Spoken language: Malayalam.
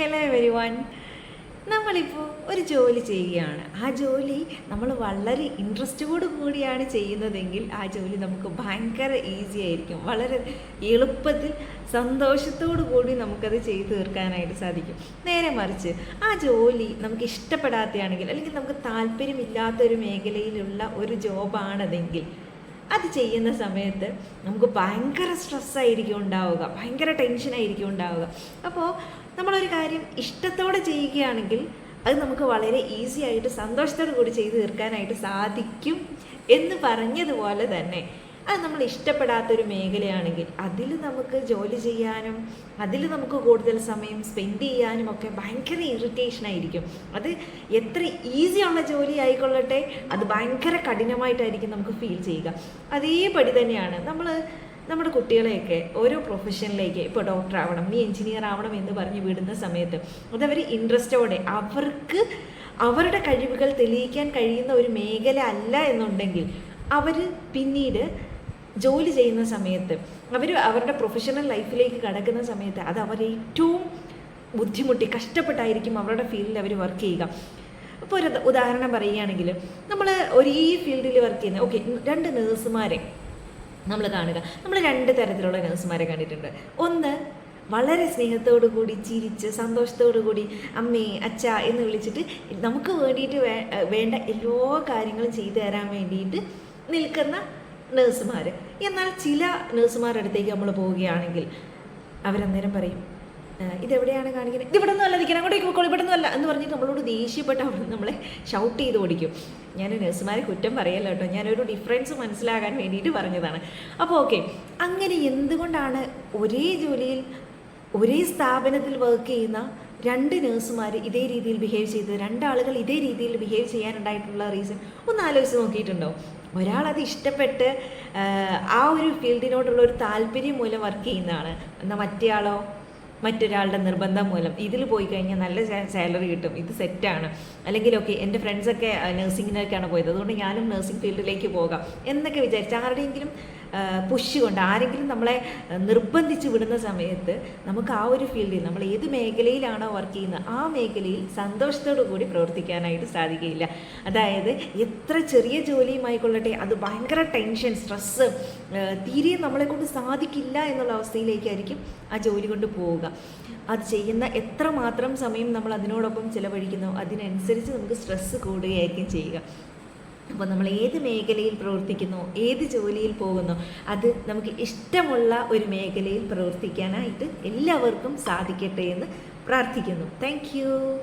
Hello everyone. നമ്മളിപ്പോൾ ഒരു ജോലി ചെയ്യുകയാണ്. ആ ജോലി നമ്മൾ വളരെ ഇൻട്രസ്റ്റോടു കൂടിയാണ് ചെയ്യുന്നതെങ്കിൽ ആ ജോലി നമുക്ക് ഭയങ്കര ഈസി ആയിരിക്കും. വളരെ എളുപ്പത്തിൽ സന്തോഷത്തോടു കൂടി നമുക്കത് ചെയ്തു തീർക്കാനായിട്ട് സാധിക്കും. നേരെ മറിച്ച് ആ ജോലി നമുക്ക് ഇഷ്ടപ്പെടാത്തയാണെങ്കിൽ, അല്ലെങ്കിൽ നമുക്ക് താല്പര്യമില്ലാത്തൊരു മേഖലയിലുള്ള ഒരു ജോബാണതെങ്കിൽ അത് ചെയ്യുന്ന സമയത്ത് നമുക്ക് ഭയങ്കര സ്ട്രെസ്സായിരിക്കും ഉണ്ടാവുക, ഭയങ്കര ടെൻഷനായിരിക്കും ഉണ്ടാവുക. അപ്പോൾ നമ്മളൊരു കാര്യം ഇഷ്ടത്തോടെ ചെയ്യുകയാണെങ്കിൽ അത് നമുക്ക് വളരെ ഈസി ആയിട്ട് സന്തോഷത്തോടു കൂടി ചെയ്തു തീർക്കാനായിട്ട് സാധിക്കും എന്ന് പറഞ്ഞതുപോലെ തന്നെ അത് നമ്മൾ ഇഷ്ടപ്പെടാത്തൊരു മേഖലയാണെങ്കിൽ അതിൽ നമുക്ക് ജോലി ചെയ്യാനും അതിൽ നമുക്ക് കൂടുതൽ സമയം സ്പെൻഡ് ചെയ്യാനും ഒക്കെ ഭയങ്കര ഇറിറ്റേഷനായിരിക്കും. അത് എത്ര ഈസിയുള്ള ജോലി ആയിക്കൊള്ളട്ടെ, അത് ഭയങ്കര കഠിനമായിട്ടായിരിക്കും നമുക്ക് ഫീൽ ചെയ്യുക. അതേപടി തന്നെയാണ് നമ്മുടെ കുട്ടികളെയൊക്കെ ഓരോ പ്രൊഫഷനിലേക്ക്, ഇപ്പോൾ ഡോക്ടർ ആവണം, നീ എഞ്ചിനീയർ ആവണം എന്ന് പറഞ്ഞ് വിടുന്ന സമയത്ത് അതവർ ഇൻട്രസ്റ്റോടെ അവർക്ക് അവരുടെ കഴിവുകൾ തെളിയിക്കാൻ കഴിയുന്ന ഒരു മേഖല അല്ല എന്നുണ്ടെങ്കിൽ അവർ പിന്നീട് ജോലി ചെയ്യുന്ന സമയത്ത് അവരുടെ പ്രൊഫഷണൽ ലൈഫിലേക്ക് കടക്കുന്ന സമയത്ത് അത് ഏറ്റവും ബുദ്ധിമുട്ടി കഷ്ടപ്പെട്ടായിരിക്കും അവരുടെ ഫീൽഡിൽ അവർ വർക്ക് ചെയ്യുക. ഇപ്പോൾ ഒരു ഉദാഹരണം പറയുകയാണെങ്കിൽ, നമ്മൾ ഒരേ ഫീൽഡിൽ വർക്ക് ചെയ്യുന്ന 2 നേഴ്സുമാരെ നമ്മൾ കാണുക. നമ്മൾ 2 തരത്തിലുള്ള നേഴ്സുമാരെ കണ്ടിട്ടുണ്ട്. ഒന്ന്, വളരെ സ്നേഹത്തോടു കൂടി ചിരിച്ച് സന്തോഷത്തോടു കൂടി അമ്മേ അച്ഛ എന്ന് വിളിച്ചിട്ട് നമുക്ക് വേണ്ടിയിട്ട് വേണ്ട എല്ലാ കാര്യങ്ങളും ചെയ്തു തരാൻ വേണ്ടിയിട്ട് നിൽക്കുന്ന നേഴ്സുമാർ. എന്നാൽ ചില നേഴ്സുമാരുടെ അടുത്തേക്ക് നമ്മൾ പോവുകയാണെങ്കിൽ അവരന്നേരം പറയും, ഇതെവിടെയാണ് കാണിക്കുന്നത്, ഇതിവിടെ നിന്നും അല്ല, നിൽക്കണം അങ്ങോട്ടേക്ക് പോയിക്കോളൂ, ഇവിടെ നിന്നും അല്ല എന്ന് പറഞ്ഞിട്ട് നമ്മളോട് ദേഷ്യപ്പെട്ട് അവർ നമ്മളെ ഷൗട്ട് ചെയ്ത് ഓടിക്കും. ഞാൻ നേഴ്സുമാരെ കുറ്റം പറയല്ല കേട്ടോ, ഞാനൊരു ഡിഫറൻസ് മനസ്സിലാകാൻ വേണ്ടിയിട്ട് പറഞ്ഞതാണ്. അപ്പോൾ അങ്ങനെ എന്തുകൊണ്ടാണ് ഒരേ ജോലിയിൽ ഒരേ സ്ഥാപനത്തിൽ വർക്ക് ചെയ്യുന്ന 2 നേഴ്സുമാർ ഇതേ രീതിയിൽ ബിഹേവ് ചെയ്തത്, 2 ആളുകൾ ഇതേ രീതിയിൽ ബിഹേവ് ചെയ്യാനുണ്ടായിട്ടുള്ള റീസൺ ഒന്ന് ആലോചിച്ച് നോക്കിയിട്ടുണ്ടോ? ഒരാളത് ഇഷ്ടപ്പെട്ട് ആ ഒരു ഫീൽഡിനോടുള്ള ഒരു താല്പര്യം മൂലം വർക്ക് ചെയ്യുന്നതാണ്. എന്നാൽ മറ്റേയാളോ മറ്റൊരാളുടെ നിർബന്ധം മൂലം ഇതിൽ പോയി കഴിഞ്ഞാൽ നല്ല സാലറി കിട്ടും, ഇത് സെറ്റാണ്, അല്ലെങ്കിൽ എൻ്റെ ഫ്രണ്ട്സൊക്കെ നഴ്സിങ്ങിനൊക്കെയാണ് പോയത്, അതുകൊണ്ട് ഞാനും നഴ്സിംഗ് ഫീൽഡിലേക്ക് പോകാം എന്നൊക്കെ വിചാരിച്ച് ആരുടെയെങ്കിലും പുഷ് കൊണ്ട് ആരെങ്കിലും നമ്മളെ നിർബന്ധിച്ച് വിടുന്ന സമയത്ത് നമുക്ക് ആ ഒരു ഫീൽഡിൽ നമ്മൾ ഏത് മേഖലയിലാണോ വർക്ക് ചെയ്യുന്നത് ആ മേഖലയിൽ സന്തോഷത്തോടു കൂടി പ്രവർത്തിക്കാനായിട്ട് സാധിക്കുകയില്ല. അതായത് എത്ര ചെറിയ ജോലിയുമായിക്കൊള്ളട്ടെ അത് ഭയങ്കര ടെൻഷൻ, സ്ട്രെസ്സ്, തീരെ നമ്മളെ കൊണ്ട് സാധിക്കില്ല എന്നുള്ള അവസ്ഥയിലേക്കായിരിക്കും ആ ജോലി കൊണ്ട് പോവുക. അത് ചെയ്യുന്ന എത്രമാത്രം സമയം നമ്മൾ അതിനോടൊപ്പം ചിലവഴിക്കുന്നോ അതിനനുസരിച്ച് നമുക്ക് സ്ട്രെസ്സ് കൂടുകയായിരിക്കും ചെയ്യുക. അപ്പോൾ നമ്മൾ ഏത് മേഖലയിൽ പ്രവർത്തിക്കുന്നോ, ഏത് ജോലിയിൽ പോകുന്നോ അത് നമുക്ക് ഇഷ്ടമുള്ള ഒരു മേഖലയിൽ പ്രവർത്തിക്കാനായിട്ട് എല്ലാവർക്കും സാധിക്കട്ടെ എന്ന് പ്രാർത്ഥിക്കുന്നു. Thank you.